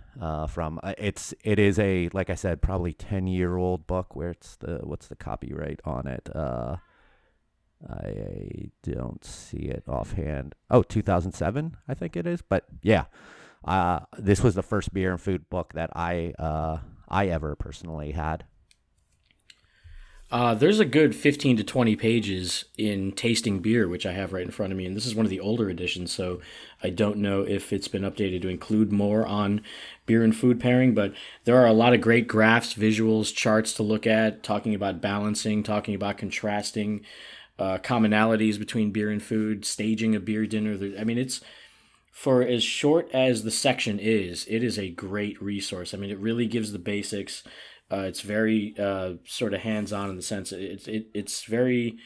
from. It is a, like I said, probably 10-year-old book. What's the copyright on it? I don't see it offhand. Oh, 2007, I think it is. But yeah, this was the first beer and food book that I ever personally had. There's a good 15 to 20 pages in Tasting Beer, which I have right in front of me, and this is one of the older editions, so I don't know if it's been updated to include more on beer and food pairing, but there are a lot of great graphs, visuals, charts to look at, talking about balancing, talking about contrasting, commonalities between beer and food, staging a beer dinner. I mean, it's, for as short as the section is, it is a great resource. I mean, it really gives the basics. It's very sort of hands-on in the sense it's very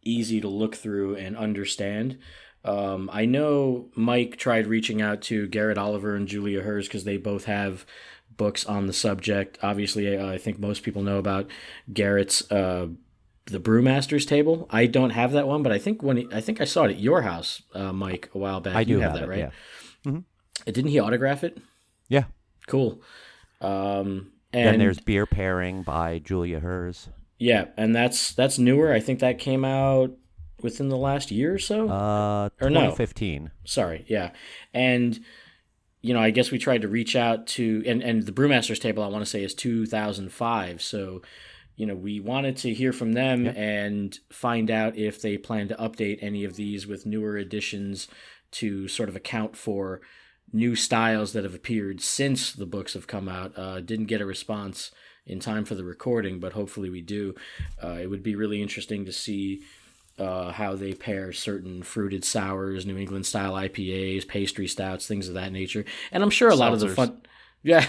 easy to look through and understand. I know Mike tried reaching out to Garrett Oliver and Julia Hers because they both have books on the subject. Obviously, I think most people know about Garrett's The Brewmaster's Table. I don't have that one, but I think I saw it at your house, Mike, a while back. I do have have that, it, right? Yeah. Mm-hmm. Didn't he autograph it? Yeah. Cool. Then there's Beer Pairing by Julia Hers. Yeah, and that's newer. I think that came out within the last year or so. Or 2015. No. Sorry, yeah. And I guess we tried to reach out to and the Brewmaster's Table, I want to say, is 2005. So, we wanted to hear from them and find out if they plan to update any of these with newer editions to sort of account for new styles that have appeared since the books have come out. Didn't get a response in time for the recording, but hopefully we do. It would be really interesting to see how they pair certain fruited sours, New England style IPAs, pastry stouts, things of that nature. And I'm sure a lot of the fun... Yeah,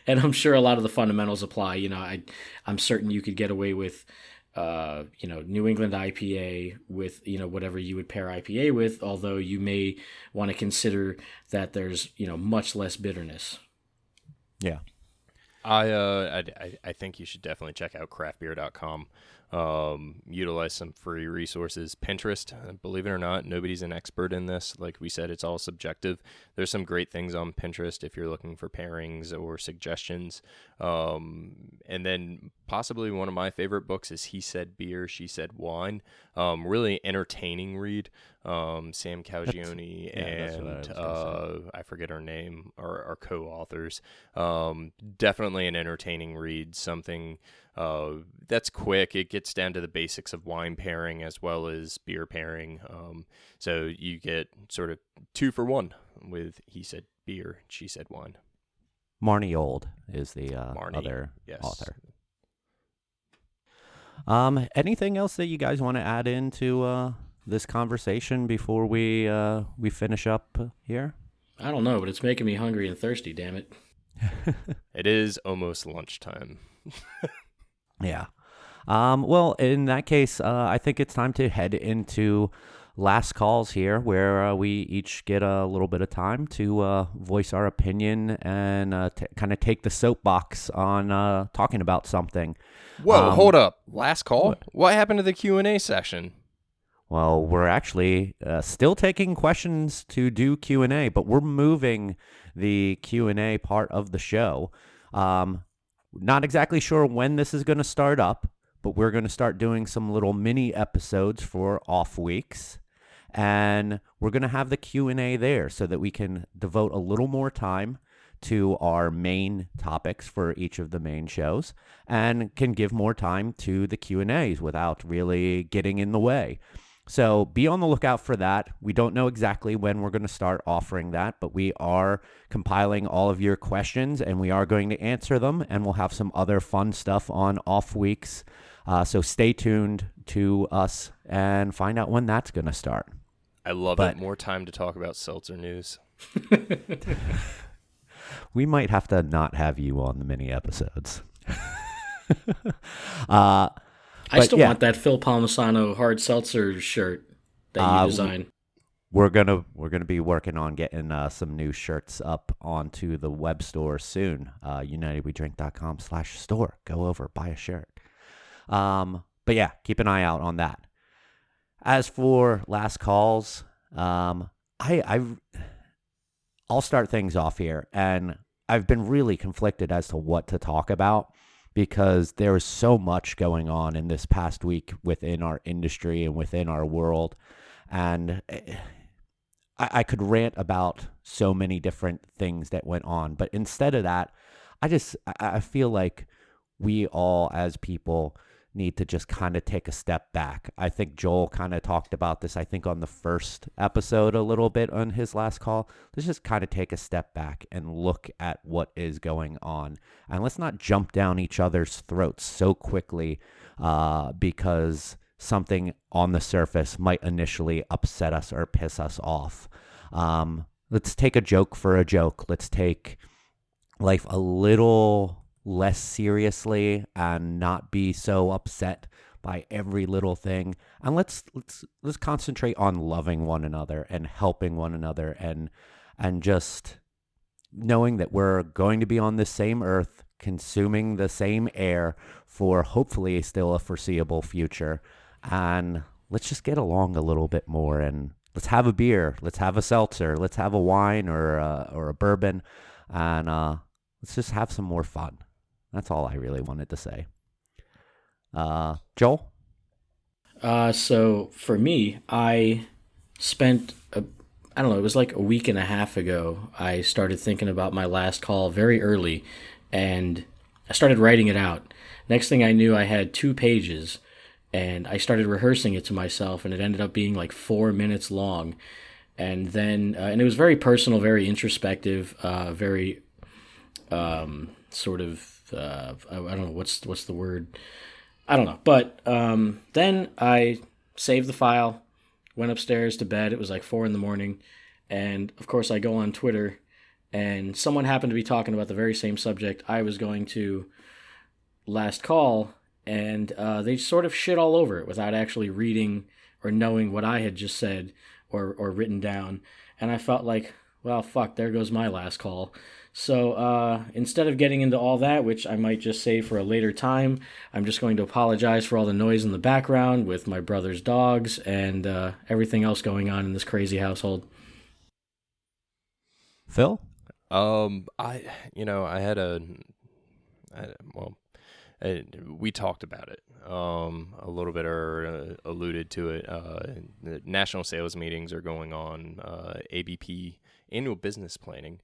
and I'm sure a lot of the fundamentals apply. I'm certain you could get away with New England IPA with, whatever you would pair IPA with, although you may want to consider that there's, much less bitterness. Yeah. I think you should definitely check out craftbeer.com. Utilize some free resources. Pinterest, believe it or not, nobody's an expert in this. Like we said, it's all subjective. There's some great things on Pinterest if you're looking for pairings or suggestions. And then possibly one of my favorite books is He Said Beer, She Said Wine. Really entertaining read. Sam Caugione and I forget her name, are co-authors. Definitely an entertaining read. Something that's quick. It gets down to the basics of wine pairing as well as beer pairing. So you get sort of 2 for 1 with He Said Beer, She Said Wine. Marnie Old is the other author. Anything else that you guys want to add into this conversation before we finish up here? I don't know, but it's making me hungry and thirsty, damn it. It is almost lunchtime. Yeah. Well, in that case, I think it's time to head into last calls here, where we each get a little bit of time to voice our opinion and kind of take the soapbox on talking about something. Whoa, hold up. Last call? What happened to the Q&A session? Well, we're actually still taking questions to do Q&A, but we're moving the Q&A part of the show. Not exactly sure when this is going to start up, but we're going to start doing some little mini episodes for off weeks. And we're going to have the Q&A there so that we can devote a little more time to our main topics for each of the main shows and can give more time to the Q&As without really getting in the way. So be on the lookout for that. We don't know exactly when we're going to start offering that, but we are compiling all of your questions and we are going to answer them. And we'll have some other fun stuff on off weeks. So stay tuned to us and find out when that's going to start. I love But it. More time to talk about seltzer news. we might have to not have you on the mini episodes. uh, I still yeah. want that Phil Palmisano hard seltzer shirt that you designed. We're gonna be working on getting some new shirts up onto the web store soon. UnitedWeDrink.com/store. Go over, buy a shirt. But yeah, keep an eye out on that. As for last calls, I'll start things off here, and I've been really conflicted as to what to talk about because there is so much going on in this past week within our industry and within our world, and I could rant about so many different things that went on, but instead of that, I feel like we all as people need to just kind of take a step back. I think Joel kind of talked about this, I think on the first episode a little bit on his last call. Let's just kind of take a step back and look at what is going on. And let's not jump down each other's throats so quickly because something on the surface might initially upset us or piss us off. Let's take a joke for a joke. Let's take life a little less seriously and not be so upset by every little thing. And let's concentrate on loving one another and helping one another and just knowing that we're going to be on the same earth, consuming the same air for hopefully still a foreseeable future. And let's just get along a little bit more and let's have a beer, let's have a seltzer, let's have a wine or a bourbon, and let's just have some more fun. That's all I really wanted to say. Joel? So for me, I spent, I don't know, it was like a week and a half ago, I started thinking about my last call very early, and I started writing it out. Next thing I knew, I had 2 pages, and I started rehearsing it to myself, and it ended up being like 4 minutes long. And then, and it was very personal, very introspective, very sort of, I don't know, what's the word? I don't know. But then I saved the file, went upstairs to bed. It was like 4 a.m. And of course I go on Twitter and someone happened to be talking about the very same subject I was going to last call. And they sort of shit all over it without actually reading or knowing what I had just said or written down. And I felt like, well, fuck, there goes my last call. So instead of getting into all that, which I might just say for a later time, I'm just going to apologize for all the noise in the background with my brother's dogs and everything else going on in this crazy household. Phil? We talked about it a little bit or alluded to it. The national sales meetings are going on. ABP, annual business planning,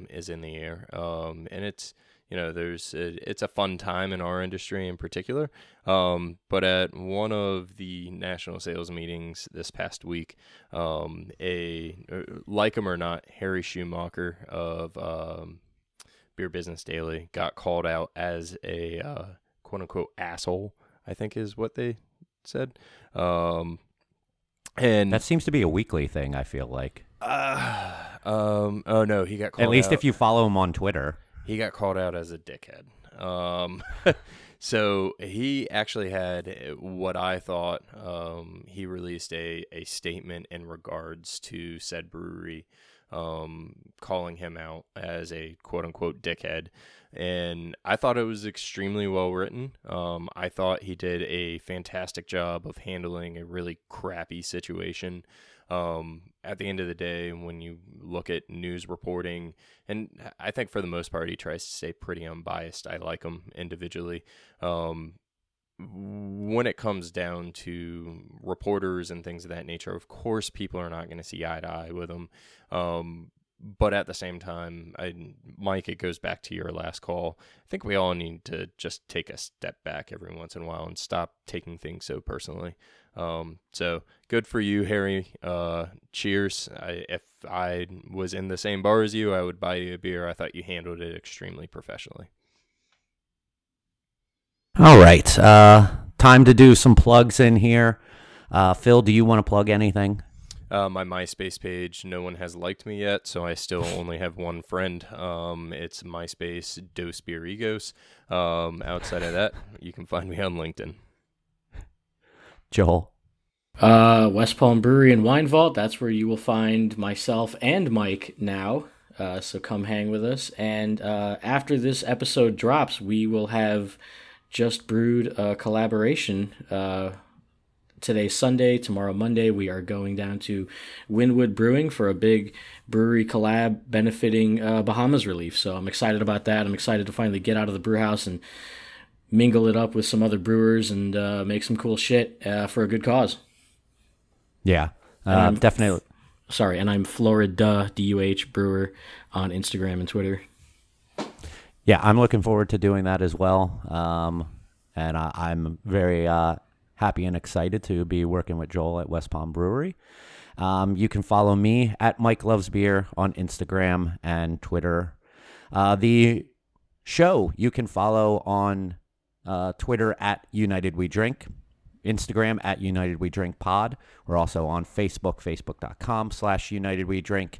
is in the air. And it's, it's a fun time in our industry in particular. But at one of the national sales meetings this past week, like him or not, Harry Schumacher of Beer Business Daily got called out as a quote unquote asshole, I think is what they said. And that seems to be a weekly thing, I feel like. Oh no, he got called out. At least if you follow him on Twitter. He got called out as a dickhead. So he actually had what I thought, he released a statement in regards to said brewery, calling him out as a quote-unquote dickhead, and I thought it was extremely well written. I thought he did a fantastic job of handling a really crappy situation. At the end of the day, when you look at news reporting, and I think for the most part he tries to stay pretty unbiased. I like him individually. When it comes down to reporters and things of that nature, of course, people are not going to see eye to eye with him. But at the same time, Mike, it goes back to your last call. I think we all need to just take a step back every once in a while and stop taking things so personally. So good for you, Harry. Cheers. If I was in the same bar as you, I would buy you a beer. I thought you handled it extremely professionally. All right. Time to do some plugs in here. Phil, do you want to plug anything? My MySpace page, no one has liked me yet, so I still only have one friend. It's MySpace Dos Beer Egos. Outside of that, you can find me on LinkedIn. Joel? West Palm Brewery and Wine Vault. That's where you will find myself and Mike now. So come hang with us. And after this episode drops, we will have just brewed a collaboration. Today's Sunday, tomorrow Monday, we are going down to Wynwood Brewing for a big brewery collab benefiting Bahamas Relief. So I'm excited about that. I'm excited to finally get out of the brew house and mingle it up with some other brewers and make some cool shit for a good cause. Yeah, definitely. Sorry, and I'm Florida, D-U-H, brewer on Instagram and Twitter. Yeah, I'm looking forward to doing that as well. And I'm very happy and excited to be working with Joel at West Palm Brewery. You can follow me at Mike Loves Beer on Instagram and Twitter. The show you can follow on Twitter at United We Drink, Instagram at United We Drink Pod. We're also on Facebook, facebook.com/United We Drink.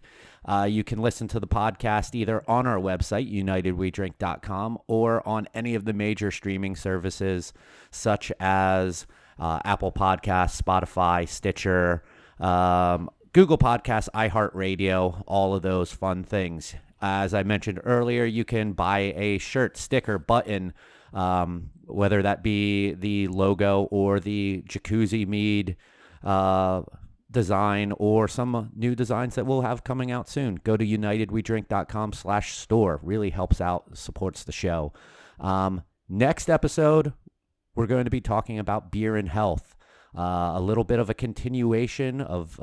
You can listen to the podcast either on our website, unitedwedrink.com, or on any of the major streaming services such as Apple Podcasts, Spotify, Stitcher, Google Podcasts, iHeartRadio, all of those fun things. As I mentioned earlier, you can buy a shirt, sticker, button, whether that be the logo or the Jacuzzi Mead design or some new designs that we'll have coming out soon. Go to unitedwedrink.com/store. Really helps out, supports the show. Next episode, we're going to be talking about beer and health. A little bit of a continuation of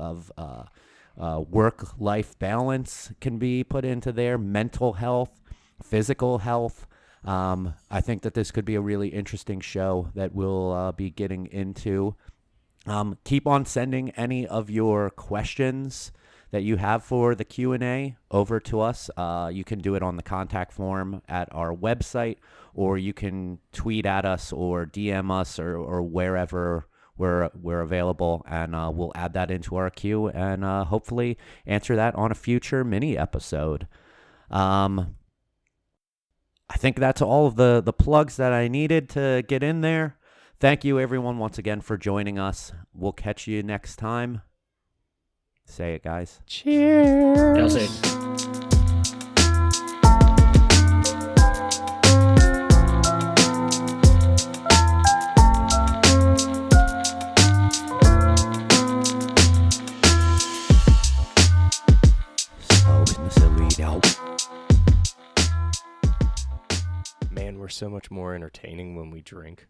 work-life balance can be put into there, mental health, physical health. I think that this could be a really interesting show that we'll be getting into. Keep on sending any of your questions that you have for the Q&A over to us. You can do it on the contact form at our website, or you can tweet at us or DM us or wherever we're available, and we'll add that into our queue and hopefully answer that on a future mini episode. I think that's all of the plugs that I needed to get in there. Thank you, everyone, once again for joining us. We'll catch you next time. Say it, guys. Cheers. I'll say it. Man, we're so much more entertaining when we drink.